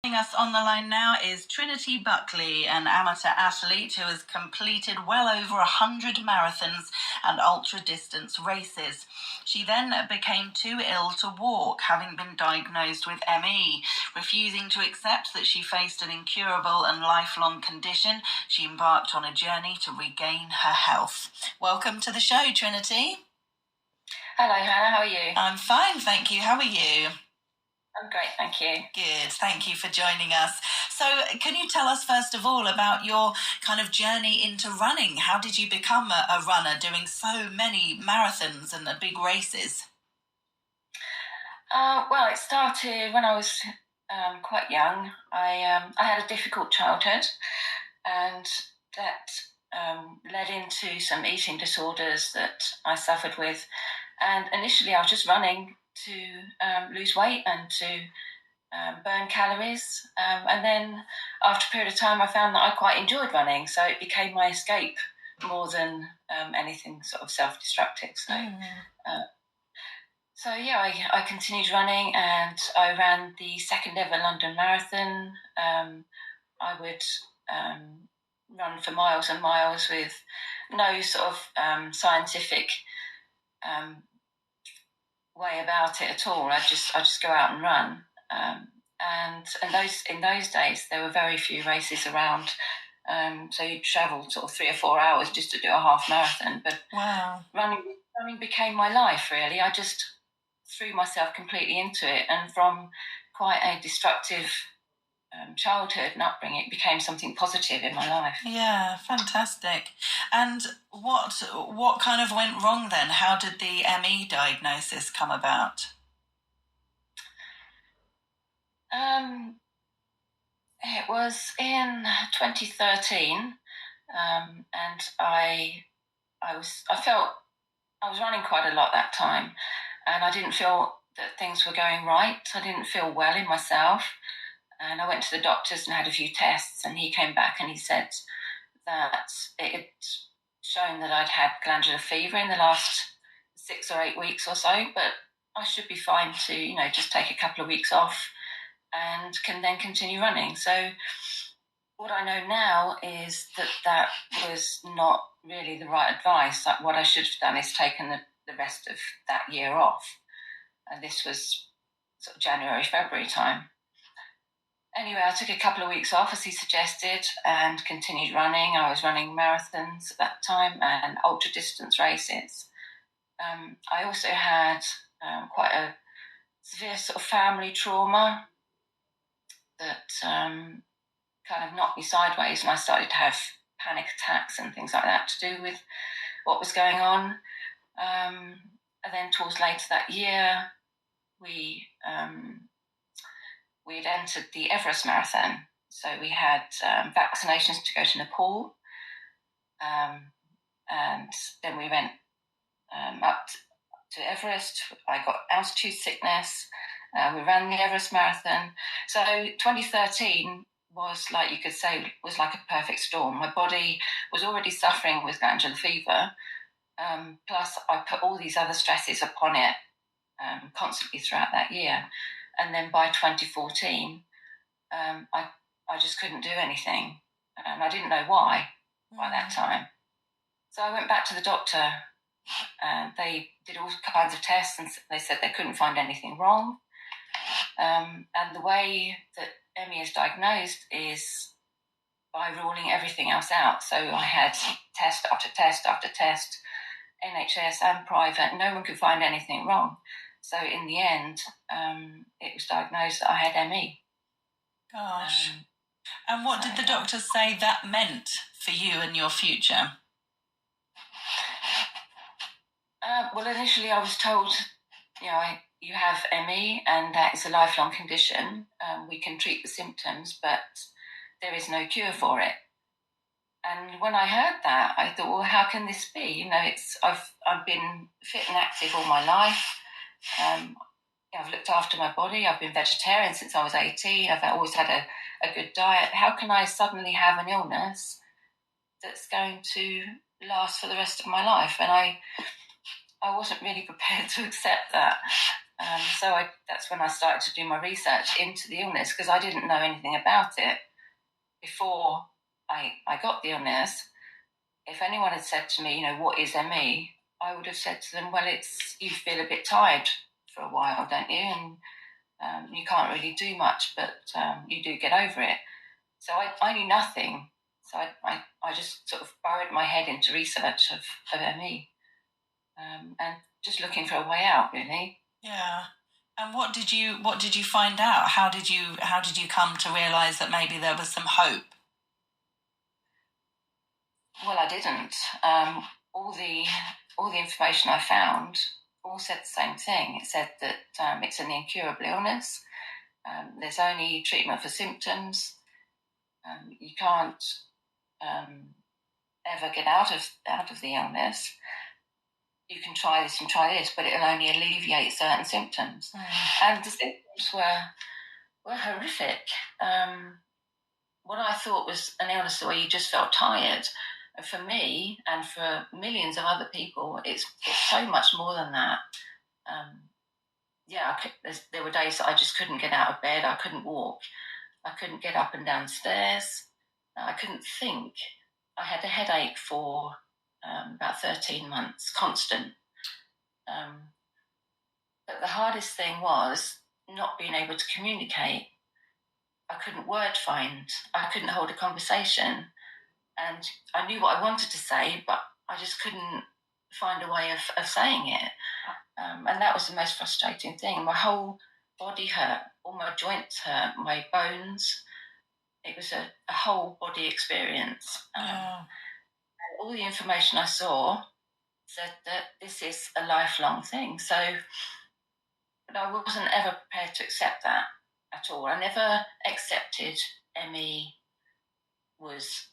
Joining us on the line now is Trinity Buckley, an amateur athlete who has completed well over 100 marathons and ultra-distance races. She then became too ill to walk, having been diagnosed with ME. Refusing to accept that she faced an incurable and lifelong condition, she embarked on a journey to regain her health. Welcome to the show, Trinity. Hello, Hannah. How are you? I'm fine, thank you. How are you? I'm great, thank you. Good, thank you for joining us. So can you tell us first of all about your kind of journey into running? How did you become a runner doing so many marathons and big races? Well, it started when I was quite young. I had a difficult childhood, and that led into some eating disorders that I suffered with. And initially I was just running to lose weight and to burn calories. And then after a period of time, I found that I quite enjoyed running. So it became my escape more than anything sort of self-destructive. So yeah, I continued running, and I ran the second ever London Marathon. I would run for miles and miles with no sort of scientific way about it at all. I just go out and run. And in those days, there were very few races around. So you travelled sort of 3 or 4 hours just to do a half marathon. But wow, running became my life, really. I just threw myself completely into it, and from quite a destructive childhood and upbringing, it became something positive in my life. Yeah, fantastic. And what kind of went wrong then? How did the ME diagnosis come about? It was in 2013, and I felt I was running quite a lot that time, and I didn't feel that things were going right. I didn't feel well in myself, and I went to the doctors and had a few tests, and he came back and he said that it had shown that I'd had glandular fever in the last 6 or 8 weeks or so, but I should be fine to, just take a couple of weeks off and can then continue running. So what I know now is that was not really the right advice. Like, what I should have done is taken the rest of that year off. And this was sort of January, February time. Anyway, I took a couple of weeks off, as he suggested, and continued running. I was running marathons at that time and ultra distance races. I also had quite a severe sort of family trauma that kind of knocked me sideways, and I started to have panic attacks and things like that to do with what was going on. And then towards later that year, we had entered the Everest Marathon. So we had vaccinations to go to Nepal, and then we went up to Everest. I got altitude sickness. We ran the Everest Marathon. So 2013 was, like you could say, was like a perfect storm. My body was already suffering with glandular fever. Plus, I put all these other stresses upon it constantly throughout that year. And then by 2014, I just couldn't do anything. And I didn't know why by that time. So I went back to the doctor, and they did all kinds of tests, and they said they couldn't find anything wrong. And the way that ME is diagnosed is by ruling everything else out. So I had test after test after test, NHS and private. No one could find anything wrong. So in the end, it was diagnosed that I had ME. Gosh. And what did the doctors say that meant for you and your future? Well, initially I was told, you have ME and that is a lifelong condition. We can treat the symptoms, but there is no cure for it. And when I heard that, I thought, well, how can this be? I've been fit and active all my life. I've looked after my body. I've been vegetarian since I was 18. I've always had a good diet. How can I suddenly have an illness that's going to last for the rest of my life? And I wasn't really prepared to accept that. That's when I started to do my research into the illness, because I didn't know anything about it before I got the illness. If anyone had said to me, what is ME, I would have said to them, well, it's you feel a bit tired for a while, don't you? And you can't really do much, but you do get over it. So I knew nothing. So I just sort of burrowed my head into research of ME, and just looking for a way out, really. Yeah. And what did you find out? How did you come to realise that maybe there was some hope? Well, I didn't. All the information I found all said the same thing. It said that it's an incurable illness. There's only treatment for symptoms. You can't ever get out of the illness. You can try this and try this, but it'll only alleviate certain symptoms. And the symptoms were horrific. What I thought was an illness where you just felt tired, for me and for millions of other people, it's so much more than that. There were days that I just couldn't get out of bed. I couldn't walk. I couldn't get up and down stairs. I couldn't think. I had a headache for about 13 months, constant. But the hardest thing was not being able to communicate. I couldn't word find. I couldn't hold a conversation. And I knew what I wanted to say, but I just couldn't find a way of saying it. And that was the most frustrating thing. My whole body hurt, all my joints hurt, my bones. It was a whole body experience. And all the information I saw said that this is a lifelong thing. But I wasn't ever prepared to accept that at all. I never accepted ME was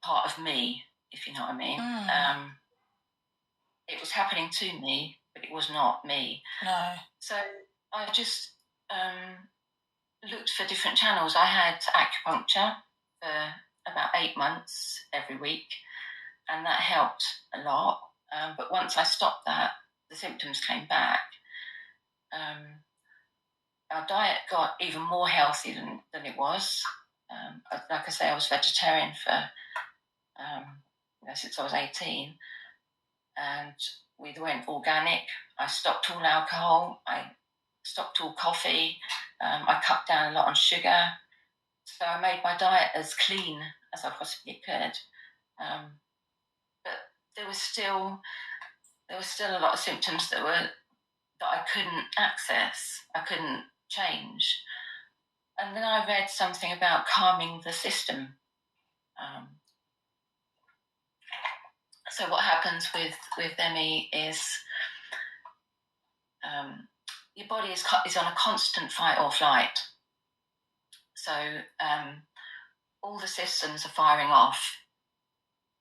part of me, if you know what I mean. It was happening to me, but it was not me. No. So I just looked for different channels. I had acupuncture for about 8 months every week, and that helped a lot. But once I stopped that, the symptoms came back. Our diet got even more healthy than it was. Like I say, I was vegetarian for since I was 18, and we went organic. I stopped all alcohol. I stopped all coffee. I cut down a lot on sugar. So I made my diet as clean as I possibly could. But there was still a lot of symptoms that I couldn't access. I couldn't change. And then I read something about calming the system. So what happens with ME is your body is on a constant fight or flight. So all the systems are firing off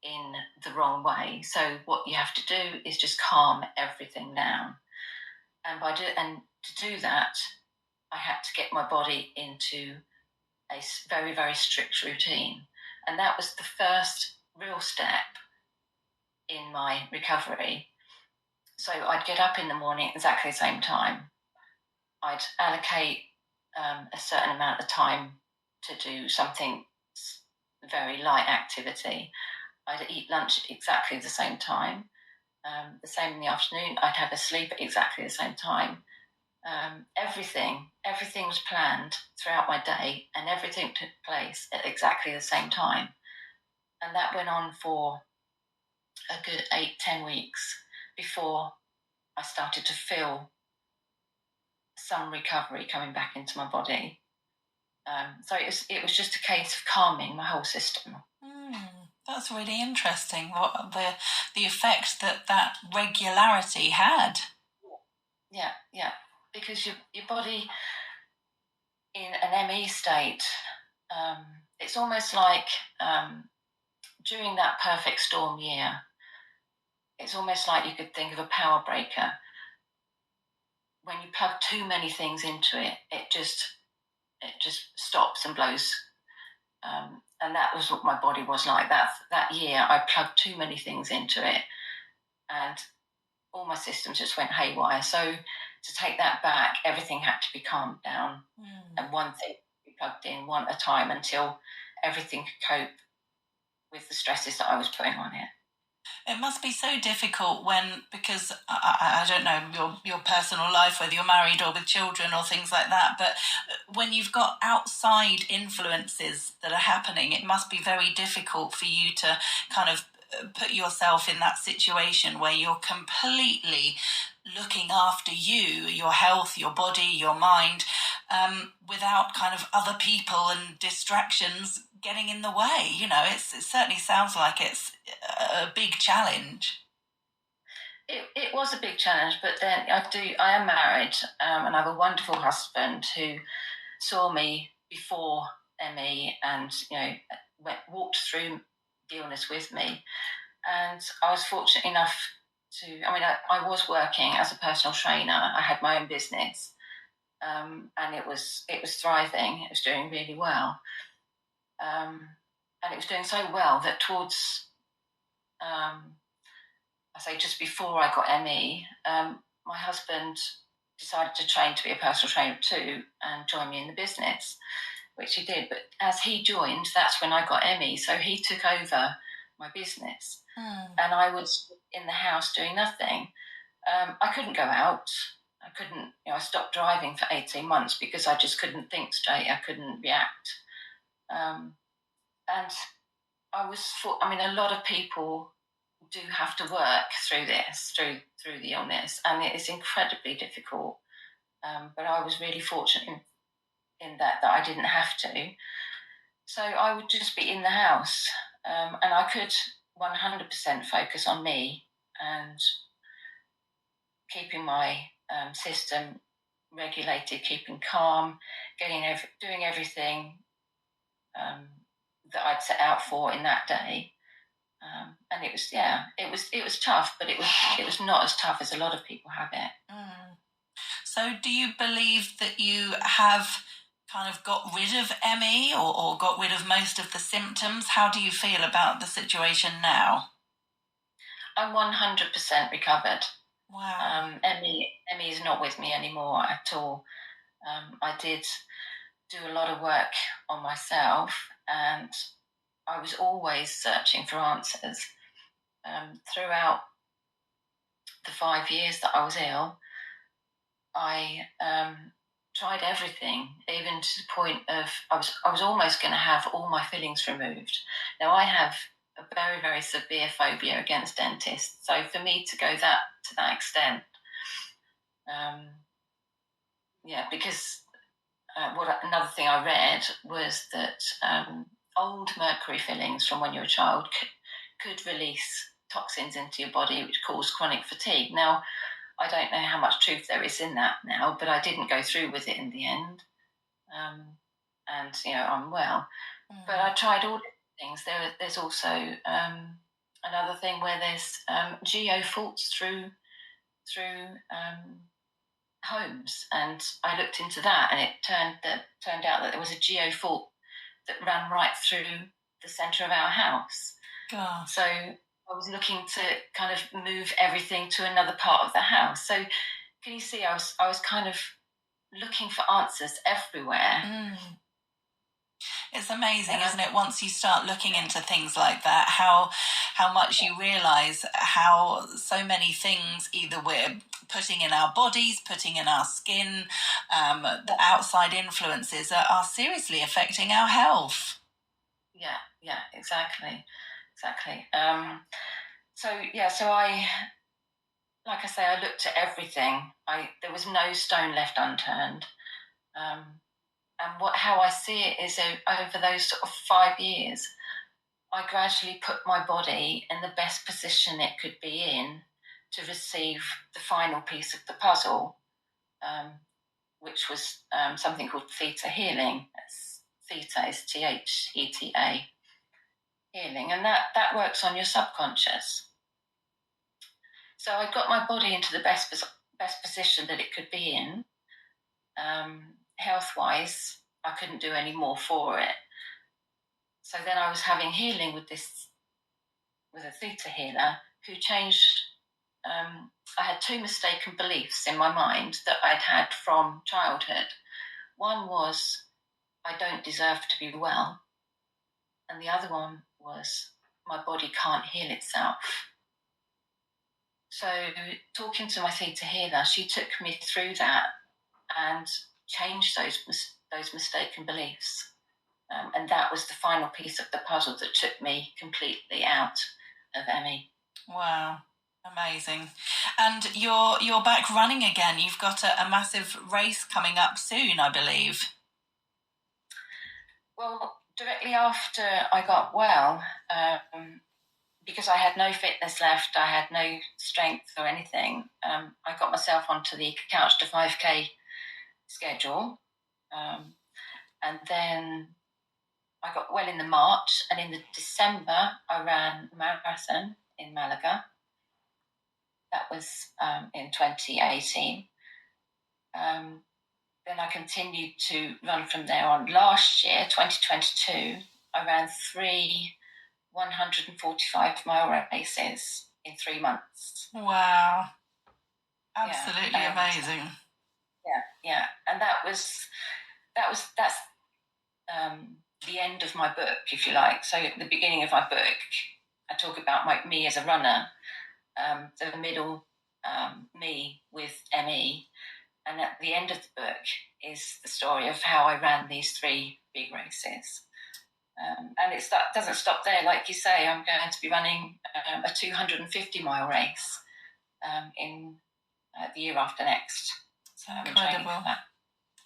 in the wrong way. So what you have to do is just calm everything down. And to do that, I had to get my body into a very, very strict routine. And that was the first real step in my recovery. So I'd get up in the morning at exactly the same time. I'd allocate a certain amount of time to do something very light activity. I'd eat lunch at exactly the same time. The same in the afternoon. I'd have a sleep at exactly the same time. Everything was planned throughout my day, and everything took place at exactly the same time. And that went on for a good 8-10 weeks before I started to feel some recovery coming back into my body. So it was just a case of calming my whole system. That's really interesting. What the effect that regularity had. Yeah. Because your body in an ME state, it's almost like during that perfect storm year, it's almost like you could think of a power breaker. When you plug too many things into it, it just stops and blows. And that was what my body was like. That year, I plugged too many things into it, and all my systems just went haywire. So to take that back, everything had to be calmed down, and one thing be plugged in one at a time until everything could cope with the stresses that I was putting on it. It must be so difficult when, because I don't know your personal life, whether you're married or with children or things like that, but when you've got outside influences that are happening, it must be very difficult for you to kind of put yourself in that situation where you're completely looking after you, your health, your body, your mind, without kind of other people and distractions getting in the way. You know, it certainly sounds like it's a big challenge. It was a big challenge, but then I am married, and I have a wonderful husband who saw me before ME and, walked through the illness with me. And I was fortunate enough I was working as a personal trainer. I had my own business, and it was thriving. It was doing really well, and it was doing so well that towards, I say just before I got ME, my husband decided to train to be a personal trainer too and join me in the business, which he did. But as he joined, that's when I got ME. So he took over my business, and I was in the house doing nothing. I couldn't go out. I couldn't, I stopped driving for 18 months because I just couldn't think straight. I couldn't react. And a lot of people do have to work through this, through the illness, and it is incredibly difficult. But I was really fortunate in that I didn't have to. So I would just be in the house, and I could 100% focus on me and keeping my system regulated, keeping calm, doing everything that I'd set out for in that day. And it was tough, but it was not as tough as a lot of people have it. So do you believe that you have kind of got rid of ME or got rid of most of the symptoms? How do you feel about the situation now? I'm 100% recovered. Wow. ME is not with me anymore at all. I did do a lot of work on myself, and I was always searching for answers. Throughout the 5 years that I was ill, I tried everything, even to the point of I was almost going to have all my fillings removed. Now I have a very, very severe phobia against dentists, so for me to go to that extent, because another thing I read was that old mercury fillings from when you're a child could release toxins into your body which cause chronic fatigue. Now, I don't know how much truth there is in that now, but I didn't go through with it in the end. And, I'm well. But I tried all different things. There's also another thing where there's geo faults through homes, and I looked into that, and it turned out that there was a geo fault that ran right through the centre of our house. Gosh. So I was looking to kind of move everything to another part of the house. So can you see, I was kind of looking for answers everywhere. It's amazing, isn't it? Once you start looking into things like that, how much you realise how so many things either we're putting in our bodies, putting in our skin, the outside influences are seriously affecting our health. Yeah, exactly. So I, like I say, I looked at everything. There was no stone left unturned. And how I see it is over those sort of 5 years, I gradually put my body in the best position it could be in to receive the final piece of the puzzle, which was something called theta healing. Theta is THETA healing, and that works on your subconscious. So I got my body into the best position that it could be in. Health-wise, I couldn't do any more for it. So then I was having healing with a theta healer who changed I had two mistaken beliefs in my mind that I'd had from childhood. One was, I don't deserve to be well. And the other one was, my body can't heal itself. So talking to my theatre healer, she took me through that and changed those mistaken beliefs. And that was the final piece of the puzzle that took me completely out of ME. Wow. Amazing. And you're back running again. You've got a massive race coming up soon, I believe. Well, directly after I got well, because I had no fitness left, I had no strength or anything, I got myself onto the Couch to 5K schedule. And then I got well in the March, and in the December, I ran a marathon in Malaga. That was in 2018. Then I continued to run from there on. Last year, 2022, I ran 3 145-mile races in 3 months. Wow. Absolutely amazing. Yeah. And that's the end of my book, if you like. So at the beginning of my book, I talk about me as a runner, the middle me with ME, and at the end of the book is the story of how I ran these 3 big races. And it doesn't stop there. Like you say, I'm going to be running a 250-mile race in the year after next. So incredible. I'm that.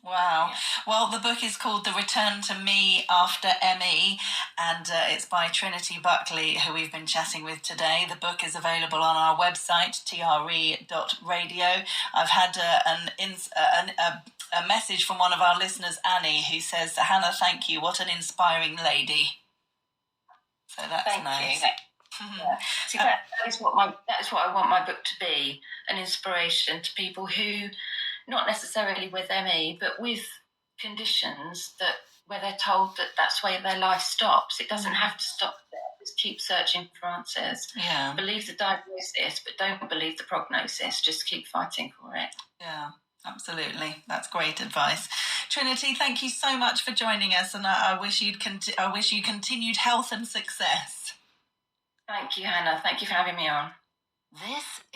Wow. Yeah. Well, the book is called The Return to Me After ME, and it's by Trinity Buckley, who we've been chatting with today. The book is available on our website, tre.radio. I've had a message from one of our listeners, Annie, who says, Hannah, thank you. What an inspiring lady. So that's thank nice. You. Yeah. See, that is what I want my book to be, an inspiration to people who, not necessarily with ME, but with conditions where they're told that that's where their life stops. It doesn't have to stop there. Just keep searching for answers. Yeah. Believe the diagnosis, but don't believe the prognosis. Just keep fighting for it. Yeah, absolutely. That's great advice. Trinity, thank you so much for joining us, and I wish you continued health and success. Thank you, Hannah. Thank you for having me on. This